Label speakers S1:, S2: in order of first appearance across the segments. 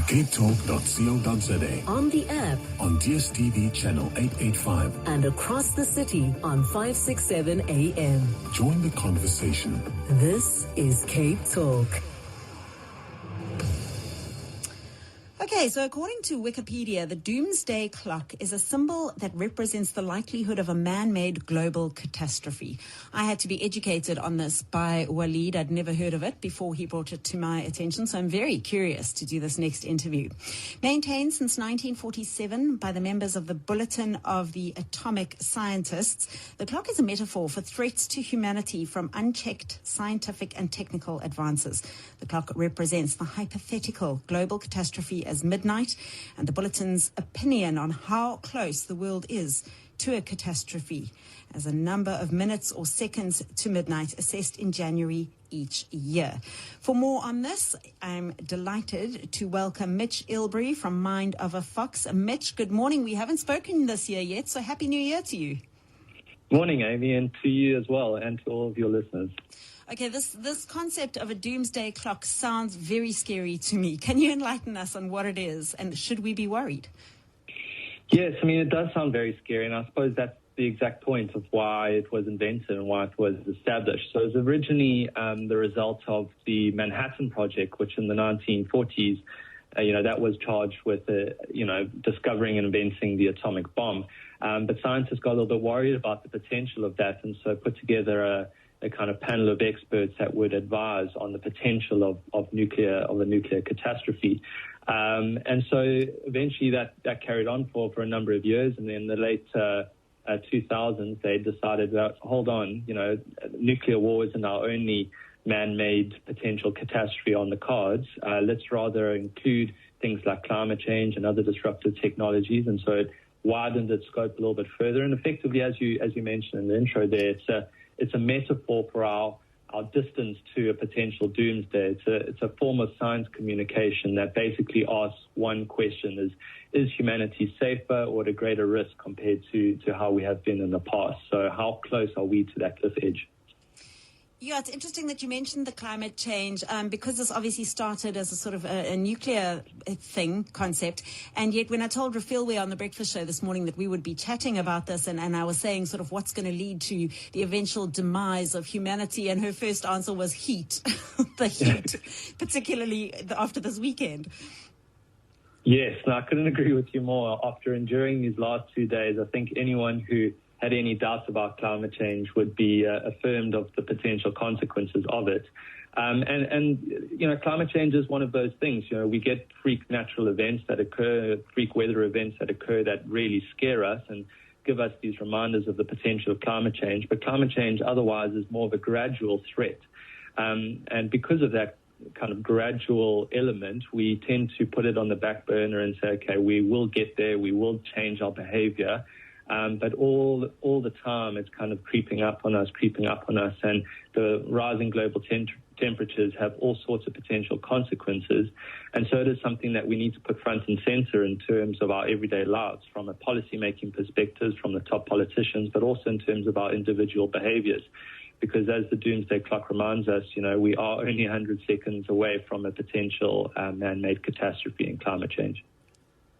S1: capetalk.co.za,
S2: on the app,
S1: on DSTV channel 885,
S2: and across the city on 567 AM.
S1: Join the conversation.
S2: This is Cape Talk.
S3: Okay, so according to Wikipedia, the Doomsday Clock is a symbol that represents the likelihood of a man-made global catastrophe. I had to be educated on this by Waleed. I'd never heard of it before he brought it to my attention, so I'm very curious to do this next interview. Maintained since 1947 by the members of the Bulletin of the Atomic Scientists, the clock is a metaphor for threats to humanity from unchecked scientific and technical advances. The clock represents the hypothetical global catastrophe as midnight, and the Bulletin's opinion on how close the world is to a catastrophe as a number of minutes or seconds to midnight assessed in January each year. For more on this, I'm delighted to welcome Mitch Ilbery from Mind of a Fox. Mitch, good morning. We haven't spoken this year yet, so Happy New Year to you.
S4: Morning, Amy, and to you as well, and to all of your listeners.
S3: Okay, this concept of a doomsday clock sounds very scary to me. Can you enlighten us on what it is, and should we be worried?
S4: Yes, I mean, it does sound very scary, and I suppose that's the exact point of why it was invented and why it was established. So it was originally the result of the Manhattan Project, which in the 1940s, that was charged with, discovering and inventing the atomic bomb. But scientists got a little bit worried about the potential of that, and so put together a kind of panel of experts that would advise on the potential of a nuclear catastrophe. And so eventually that carried on for a number of years, and then in the late 2000s, they decided that, hold on, nuclear war isn't our only man-made potential catastrophe on the cards. Let's rather include things like climate change and other disruptive technologies. And so it widened its scope a little bit further. And effectively, as you mentioned in the intro there, it's a metaphor for our distance to a potential doomsday. It's a form of science communication that basically asks one question: is humanity safer or at a greater risk compared to how we have been in the past? So how close are we to that cliff edge?
S3: Yeah, it's interesting that you mentioned the climate change because this obviously started as a sort of a nuclear concept. And yet when I told Rafilwe on the breakfast show this morning that we would be chatting about this and I was saying sort of what's going to lead to the eventual demise of humanity, and her first answer was heat, the heat, particularly after this weekend.
S4: Yes, no, I couldn't agree with you more. After enduring these last 2 days, I think anyone who had any doubts about climate change would be affirmed of the potential consequences of it. And climate change is one of those things. We get freak natural events that occur, freak weather events that occur that really scare us and give us these reminders of the potential of climate change. But climate change otherwise is more of a gradual threat. And because of that kind of gradual element, we tend to put it on the back burner and say, okay, we will get there, we will change our behavior. But all the time, it's kind of creeping up on us, and the rising global temperatures have all sorts of potential consequences. And so it is something that we need to put front and center in terms of our everyday lives, from a policy-making perspective, from the top politicians, but also in terms of our individual behaviors. Because as the Doomsday Clock reminds us, we are only 100 seconds away from a potential man-made catastrophe in climate change.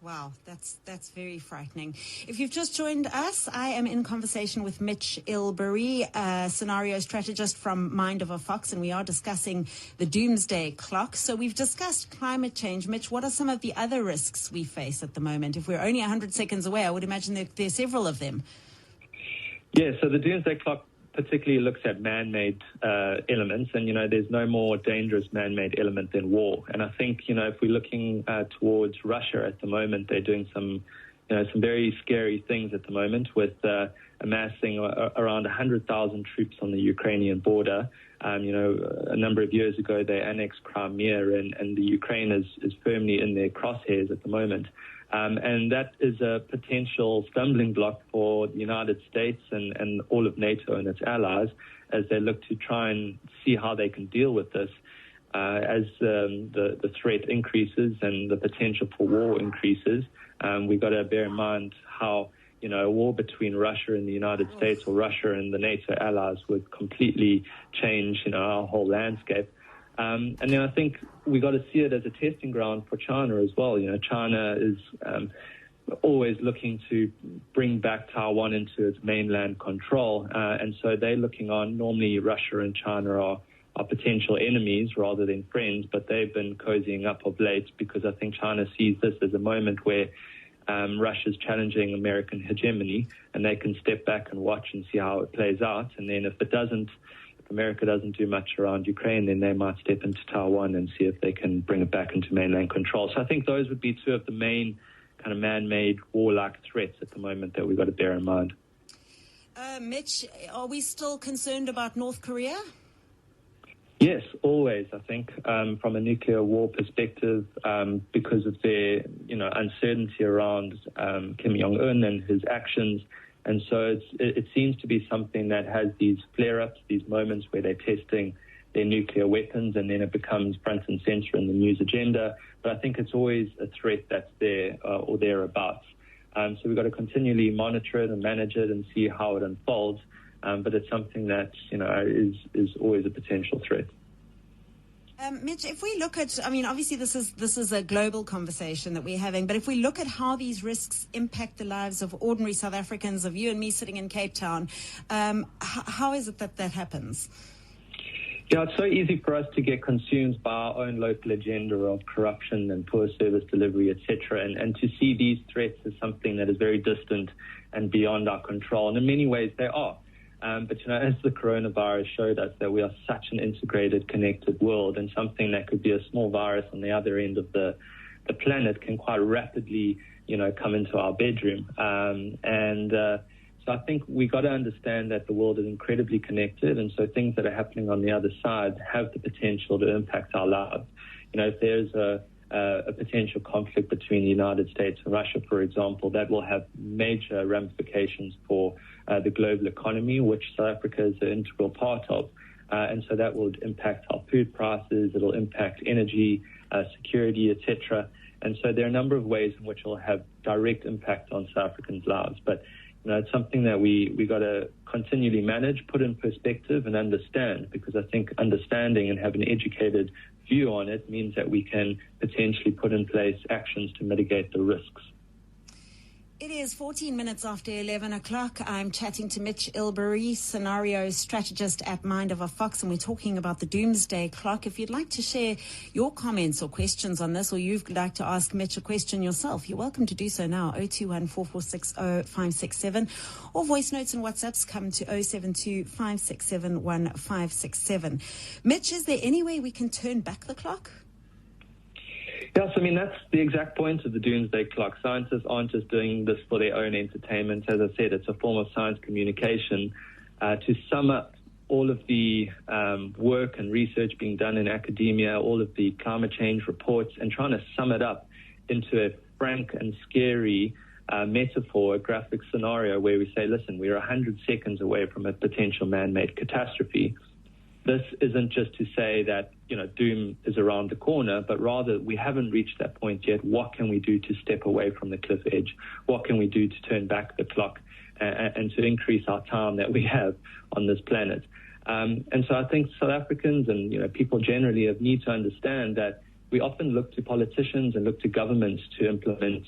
S3: Wow, that's very frightening. If you've just joined us, I am in conversation with Mitch Ilbery, a scenario strategist from Mind of a Fox, and we are discussing the Doomsday Clock. So we've discussed climate change. Mitch, what are some of the other risks we face at the moment? If we're only 100 seconds away, I would imagine there are several of them.
S4: Yeah, so the Doomsday Clock particularly looks at man-made elements, and there's no more dangerous man-made element than war. And I think if we're looking towards Russia at the moment, they're doing some very scary things at the moment with amassing around 100,000 troops on the Ukrainian border. A number of years ago they annexed Crimea, and the Ukraine is firmly in their crosshairs at the moment. And that is a potential stumbling block for the United States and all of NATO and its allies as they look to try and see how they can deal with this. As the threat increases and the potential for war increases, we've got to bear in mind how a war between Russia and the United States, or Russia and the NATO allies, would completely change our whole landscape. And then I think we got to see it as a testing ground for China as well. China is always looking to bring back Taiwan into its mainland control. And so they're looking on, normally Russia and China are potential enemies rather than friends, but they've been cozying up of late because I think China sees this as a moment where Russia's challenging American hegemony, and they can step back and watch and see how it plays out. And then if America doesn't do much around Ukraine, then they might step into Taiwan and see if they can bring it back into mainland control. So I think those would be two of the main kind of man-made warlike threats at the moment that we've got to bear in mind.
S3: Mitch, are we still concerned about North Korea?
S4: Yes, always, I think, from a nuclear war perspective, because of their, uncertainty around Kim Jong-un and his actions. And so it seems to be something that has these flare-ups, these moments where they're testing their nuclear weapons, and then it becomes front and center in the news agenda. But I think it's always a threat that's there or thereabouts. So we've got to continually monitor it and manage it and see how it unfolds. But it's something that, is always a potential threat.
S3: Mitch, if we look at, obviously this is a global conversation that we're having, but if we look at how these risks impact the lives of ordinary South Africans, of you and me sitting in Cape Town, how is it that happens?
S4: Yeah, it's so easy for us to get consumed by our own local agenda of corruption and poor service delivery, etc., and to see these threats as something that is very distant and beyond our control. And in many ways they are. But, as the coronavirus showed us that we are such an integrated, connected world, and something that could be a small virus on the other end of the planet can quite rapidly, come into our bedroom. So I think we got to understand that the world is incredibly connected, and so things that are happening on the other side have the potential to impact our lives. If there's a potential conflict between the United States and Russia, for example, that will have major ramifications for the global economy, which South Africa is an integral part of. And so that will impact our food prices, it'll impact energy, security, etc. And so there are a number of ways in which it will have direct impact on South Africans' lives. But it's something that we got to continually manage, put in perspective and understand, because I think understanding and having an educated view on it means that we can potentially put in place actions to mitigate the risks.
S3: It is 14 minutes after 11 o'clock. I'm chatting to Mitch Ilbery, scenario strategist at Mind of a Fox, and we're talking about the Doomsday Clock. If you'd like to share your comments or questions on this, or you'd like to ask Mitch a question yourself, you're welcome to do so now. 021-4460-567, or voice notes and WhatsApps come to 072-567-1567. Mitch, is there any way we can turn back the clock?
S4: Yes, that's the exact point of the Doomsday Clock. Scientists aren't just doing this for their own entertainment. As I said, it's a form of science communication to sum up all of the work and research being done in academia, all of the climate change reports, and trying to sum it up into a frank and scary metaphor, a graphic scenario where we say, listen, we're 100 seconds away from a potential man-made catastrophe. This isn't just to say that, doom is around the corner, but rather we haven't reached that point yet. What can we do to step away from the cliff edge? What can we do to turn back the clock and to increase our time that we have on this planet? And so I think South Africans and, people generally need to understand that we often look to politicians and look to governments to implement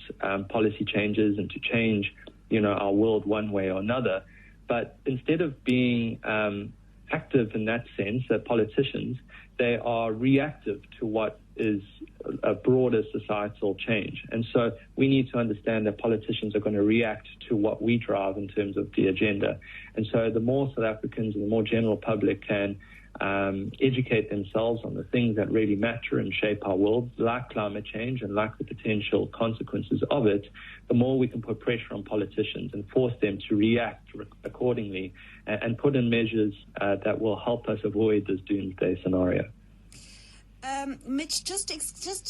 S4: policy changes and to change, our world one way or another. But instead of being active in that sense, politicians, they are reactive to what is a broader societal change. And so we need to understand that politicians are going to react to what we drive in terms of the agenda. And so the more South Africans and the more general public can educate themselves on the things that really matter and shape our world, like climate change and like the potential consequences of it, the more we can put pressure on politicians and force them to react accordingly and put in measures that will help us avoid this doomsday scenario.
S3: Mitch, just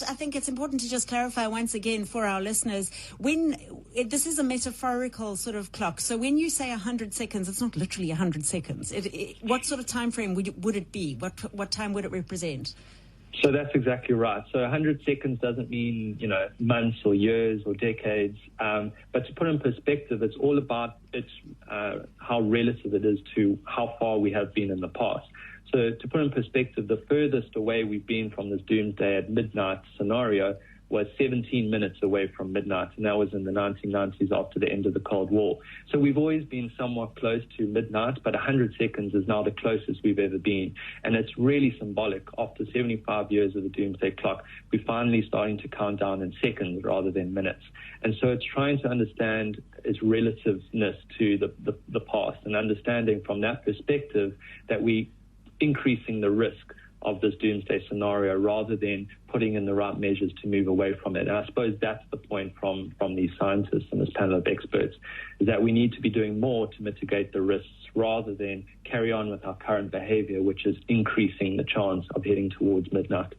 S3: I think it's important to just clarify once again for our listeners, this is a metaphorical sort of clock. So when you say 100 seconds, it's not literally 100 seconds. What sort of time frame would it be? What time would it represent?
S4: So that's exactly right. So 100 seconds doesn't mean, months or years or decades. But to put in perspective, it's all about how relative it is to how far we have been in the past. So to put in perspective, the furthest away we've been from this doomsday at midnight scenario was 17 minutes away from midnight, and that was in the 1990s after the end of the Cold War. So we've always been somewhat close to midnight, but 100 seconds is now the closest we've ever been. And it's really symbolic. After 75 years of the Doomsday Clock, we're finally starting to count down in seconds rather than minutes. And so it's trying to understand its relativeness to the past, and understanding from that perspective that we increasing the risk of this doomsday scenario rather than putting in the right measures to move away from it. And I suppose that's the point from these scientists and this panel of experts, is that we need to be doing more to mitigate the risks rather than carry on with our current behavior, which is increasing the chance of heading towards midnight.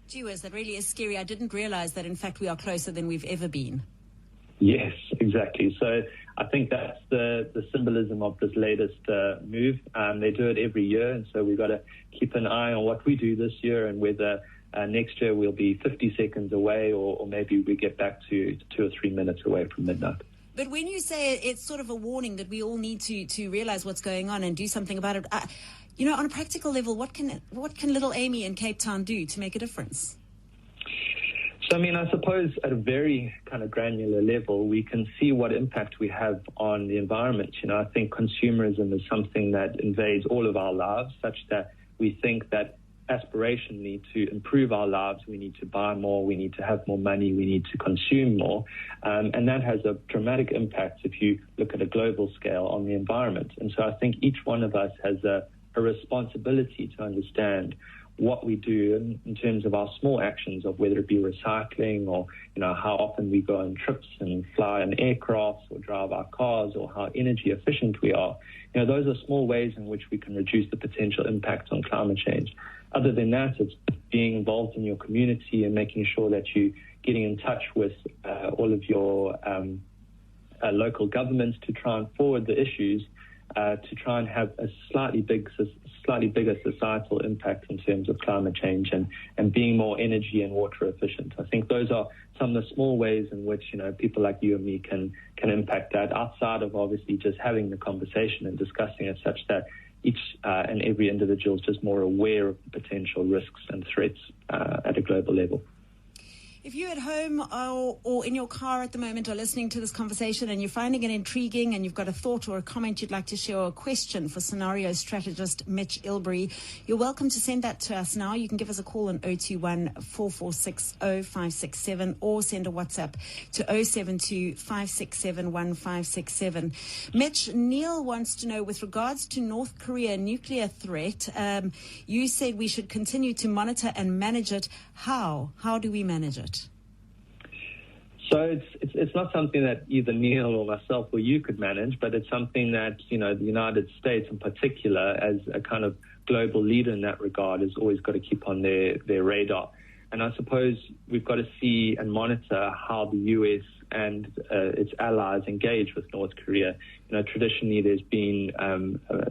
S3: Gee whiz, that really is scary. I didn't realize that, in fact, we are closer than we've ever been.
S4: Yes, exactly. So I think that's the symbolism of this latest move. They do it every year, and so we've got to keep an eye on what we do this year and whether next year we'll be 50 seconds away or maybe we get back to 2 or 3 minutes away from midnight.
S3: But when you say it's sort of a warning that we all need to realize what's going on and do something about it, on a practical level, what can little Amy in Cape Town do to make a difference?
S4: So, I suppose at a very kind of granular level, we can see what impact we have on the environment. I think consumerism is something that invades all of our lives, such that we think that aspirationally to improve our lives, we need to buy more, we need to have more money, we need to consume more. And that has a dramatic impact if you look at a global scale on the environment. And so I think each one of us has a responsibility to understand what we do in terms of our small actions, of whether it be recycling or, how often we go on trips and fly in aircrafts or drive our cars, or how energy efficient we are. Those are small ways in which we can reduce the potential impact on climate change. Other than that, it's being involved in your community and making sure that you're getting in touch with all of your local governments to try and forward the issues to try and have a slightly bigger societal impact in terms of climate change and being more energy and water efficient. I think those are some of the small ways in which, people like you and me can impact that, outside of obviously just having the conversation and discussing it, such that each and every individual is just more aware of the potential risks and threats at a global level.
S3: If you're at home or in your car at the moment are listening to this conversation and you're finding it intriguing and you've got a thought or a comment you'd like to share or a question for scenario strategist Mitch Ilbery, you're welcome to send that to us now. You can give us a call on 021-446-0567 or send a WhatsApp to 072-567-1567. Mitch, Neil wants to know, with regards to North Korea nuclear threat, you said we should continue to monitor and manage it. How? How do we manage it?
S4: So it's not something that either Neil or myself or you could manage, but it's something that, the United States in particular, as a kind of global leader in that regard, has always got to keep on their radar. And I suppose we've got to see and monitor how the U.S. and its allies engage with North Korea. Traditionally there's been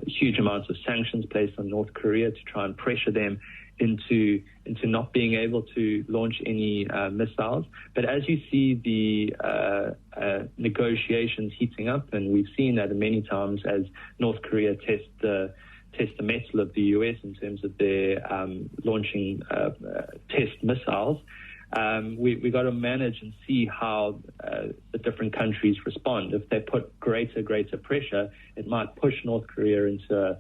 S4: huge amounts of sanctions placed on North Korea to try and pressure them into not being able to launch any missiles. But as you see the negotiations heating up, and we've seen that many times as North Korea test the mettle of the U.S. in terms of their launching test missiles, we got to manage and see how the different countries respond. If they put greater pressure, it might push North Korea into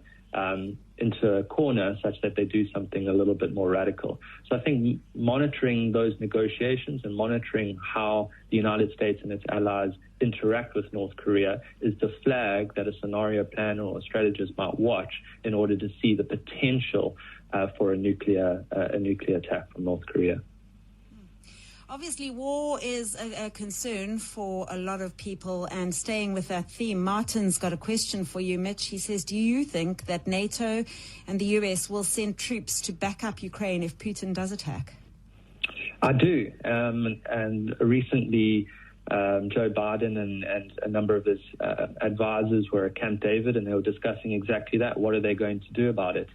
S4: a corner such that they do something a little bit more radical. So I think monitoring those negotiations and monitoring how the United States and its allies interact with North Korea is the flag that a scenario planner or a strategist might watch in order to see the potential for a nuclear attack from North Korea.
S3: Obviously, war is a concern for a lot of people, and staying with that theme, Martin's got a question for you, Mitch. He says, do you think that NATO and the US will send troops to back up Ukraine if Putin does attack?
S4: I do. And recently, Joe Biden and a number of his advisors were at Camp David, and they were discussing exactly that. What are they going to do about it?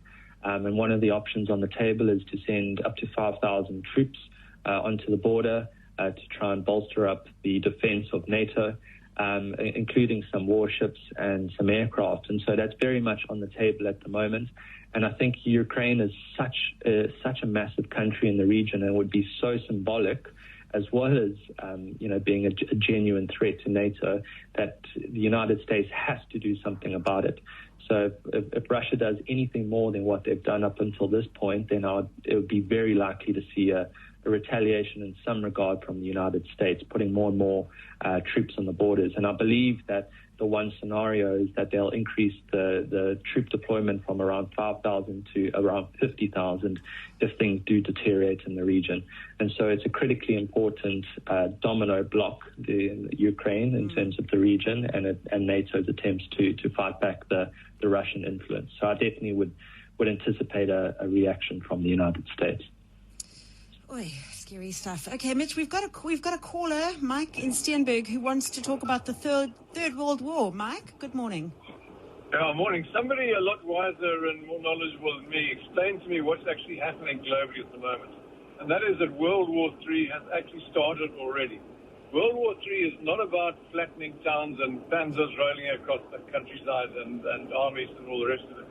S4: And one of the options on the table is to send up to 5,000 troops onto the border to try and bolster up the defense of NATO. including some warships and some aircraft. And so that's very much on the table at the moment. And I think Ukraine is such a massive country in the region and would be so symbolic, as well as, being a genuine threat to NATO, that the United States has to do something about it. So if Russia does anything more than what they've done up until this point, then it would be very likely to see a retaliation in some regard from the United States, putting more and more troops on the borders. And I believe that the one scenario is that they'll increase the troop deployment from around 5,000 to around 50,000 if things do deteriorate in the region. And so it's a critically important domino block, the Ukraine, in terms of the region and NATO's attempts to fight back the Russian influence. So I definitely would anticipate a reaction from the United States.
S3: Oy, scary stuff. Okay, Mitch, we've got a caller, Mike in Steenberg, who wants to talk about the Third World War. Mike, good morning.
S5: Yeah, morning. Somebody a lot wiser and more knowledgeable than me explained to me what's actually happening globally at the moment. And that is that World War III has actually started already. World War III is not about flattening towns and panzers rolling across the countryside and armies and all the rest of it.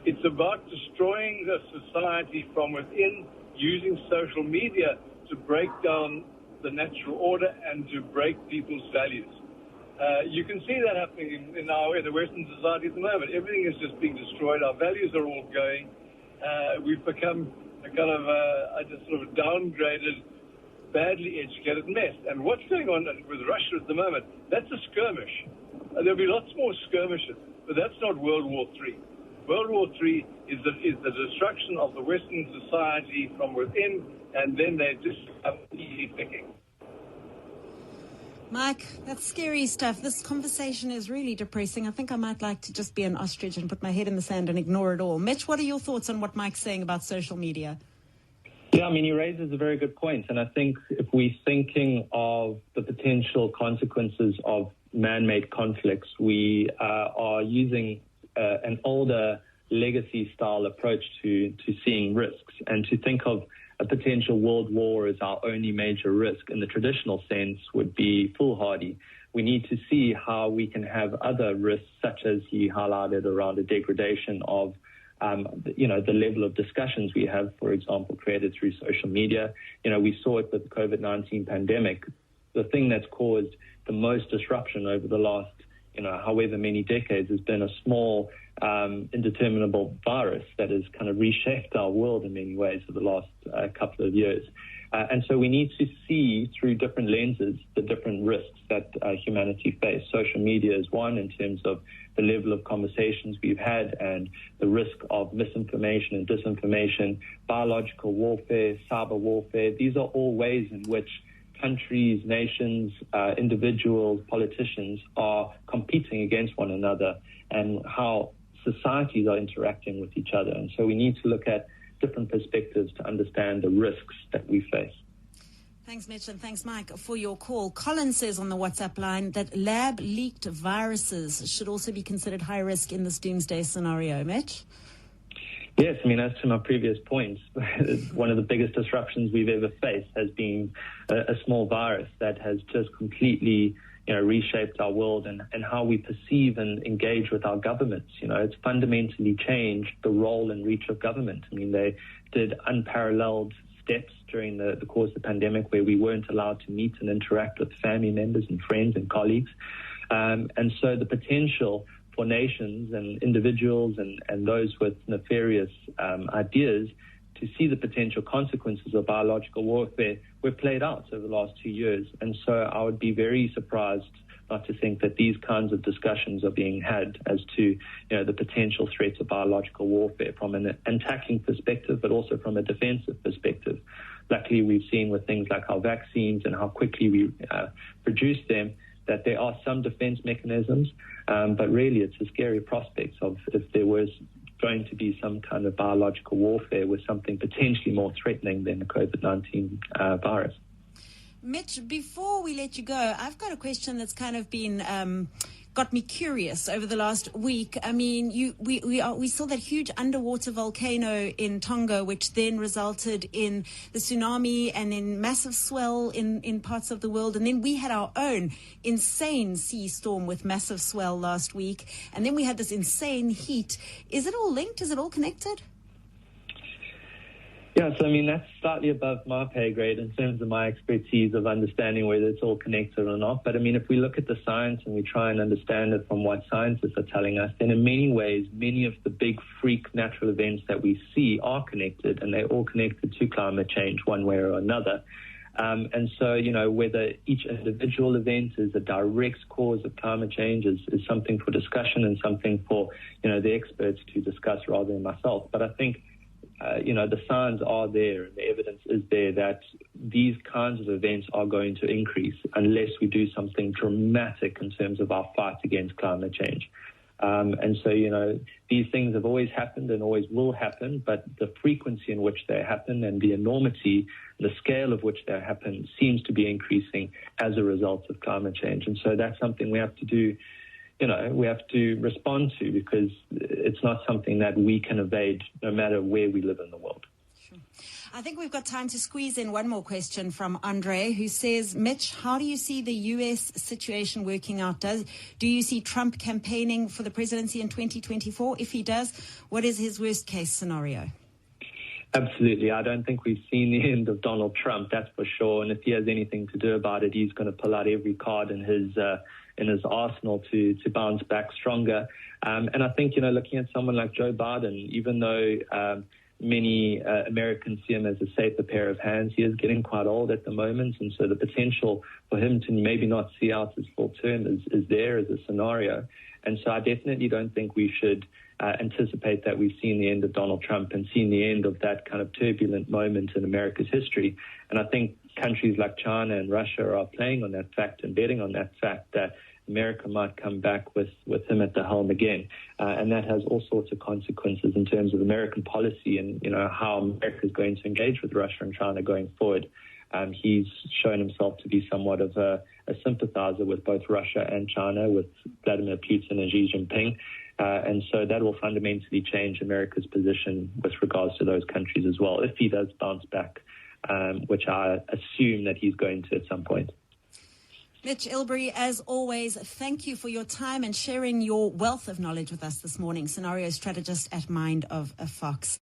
S5: It's about destroying the society from within, using social media to break down the natural order and to break people's values. You can see that happening in the Western society at the moment. Everything is just being destroyed. Our values are all going. We've become a kind of a sort of downgraded, badly educated mess. And what's going on with Russia at the moment, that's a skirmish. There'll be lots more skirmishes, but that's not World War III. World War III is the destruction of the Western society from within, and then they just have easy picking.
S3: Mike, that's scary stuff. This conversation is really depressing. I think I might like to just be an ostrich and put my head in the sand and ignore it all. Mitch, what are your thoughts on what Mike's saying about social media?
S4: Yeah, I mean, he raises a very good point. And I think if we're thinking of the potential consequences of man-made conflicts, we are using an older legacy-style approach to seeing risks, and to think of a potential world war as our only major risk in the traditional sense would be foolhardy. We need to see how we can have other risks, such as he highlighted around the degradation of the level of discussions we have, for example, created through social media. We saw it with the COVID-19 pandemic. The thing that's caused the most disruption over the last, however many decades has been a small, indeterminable virus that has kind of reshaped our world in many ways for the last couple of years. And so we need to see through different lenses the different risks that humanity face. Social media is one, in terms of the level of conversations we've had and the risk of misinformation and disinformation, biological warfare, cyber warfare. These are all ways in which countries, nations, individuals, politicians are competing against one another, and how societies are interacting with each other. And so we need to look at different perspectives to understand the risks that we face.
S3: Thanks, Mitch, and thanks, Mike, for your call. Colin says on the WhatsApp line that lab-leaked viruses should also be considered high risk in this doomsday scenario. Mitch?
S4: Yes, I mean, as to my previous points, one of the biggest disruptions we've ever faced has been a small virus that has just completely, reshaped our world and how we perceive and engage with our governments. It's fundamentally changed the role and reach of government. I mean, they did unparalleled steps during the course of the pandemic where we weren't allowed to meet and interact with family members and friends and colleagues. And so the potential for nations and individuals and those with nefarious ideas to see the potential consequences of biological warfare were played out over the last 2 years. And so I would be very surprised not to think that these kinds of discussions are being had as to the potential threats of biological warfare from an attacking perspective, but also from a defensive perspective. Luckily, we've seen with things like our vaccines and how quickly we produce them that there are some defense mechanisms, but really it's a scary prospect of if there was going to be some kind of biological warfare with something potentially more threatening than the COVID-19 virus.
S3: Mitch, before we let you go, I've got a question that's kind of been got me curious over the last week. I mean, we saw that huge underwater volcano in Tonga, which then resulted in the tsunami and then massive swell in parts of the world. And then we had our own insane sea storm with massive swell last week. And then we had this insane heat. Is it all linked? Is it all connected?
S4: Yeah, so I mean, that's slightly above my pay grade in terms of my expertise of understanding whether it's all connected or not. But I mean, if we look at the science and we try and understand it from what scientists are telling us, then in many ways, many of the big freak natural events that we see are connected, and they're all connected to climate change one way or another. And so, you know, whether each individual event is a direct cause of climate change is something for discussion and something for, you know, the experts to discuss rather than myself. But I think you know, the signs are there and the evidence is there that these kinds of events are going to increase unless we do something dramatic in terms of our fight against climate change. And so, you know, these things have always happened and always will happen, but the frequency in which they happen and the enormity, the scale of which they happen seems to be increasing as a result of climate change. And so that's something we have to do. You know, we have to respond to because it's not something that we can evade no matter where we live in the world.
S3: Sure. I think we've got time to squeeze in one more question from Andre, who says, Mitch, how do you see the U.S. situation working out? Do you see Trump campaigning for the presidency in 2024? If he does, what is his worst case scenario?
S4: Absolutely. I don't think we've seen the end of Donald Trump, that's for sure. And if he has anything to do about it, he's going to pull out every card in his arsenal to bounce back stronger. And I think, you know, looking at someone like Joe Biden, even though many Americans see him as a safer pair of hands, he is getting quite old at the moment. And so the potential for him to maybe not see out his full term is there as a scenario. And so I definitely don't think we should anticipate that we've seen the end of Donald Trump and seen the end of that kind of turbulent moment in America's history. And I think countries like China and Russia are playing on that fact and betting on that fact that America might come back with him at the helm again. And that has all sorts of consequences in terms of American policy and, you know, how America is going to engage with Russia and China going forward. He's shown himself to be somewhat of a sympathizer with both Russia and China, with Vladimir Putin and Xi Jinping. And so that will fundamentally change America's position with regards to those countries as well, if he does bounce back, which I assume that he's going to at some point.
S3: Mitch Ilbery, as always, thank you for your time and sharing your wealth of knowledge with us this morning. Scenario strategist at Mind of a Fox.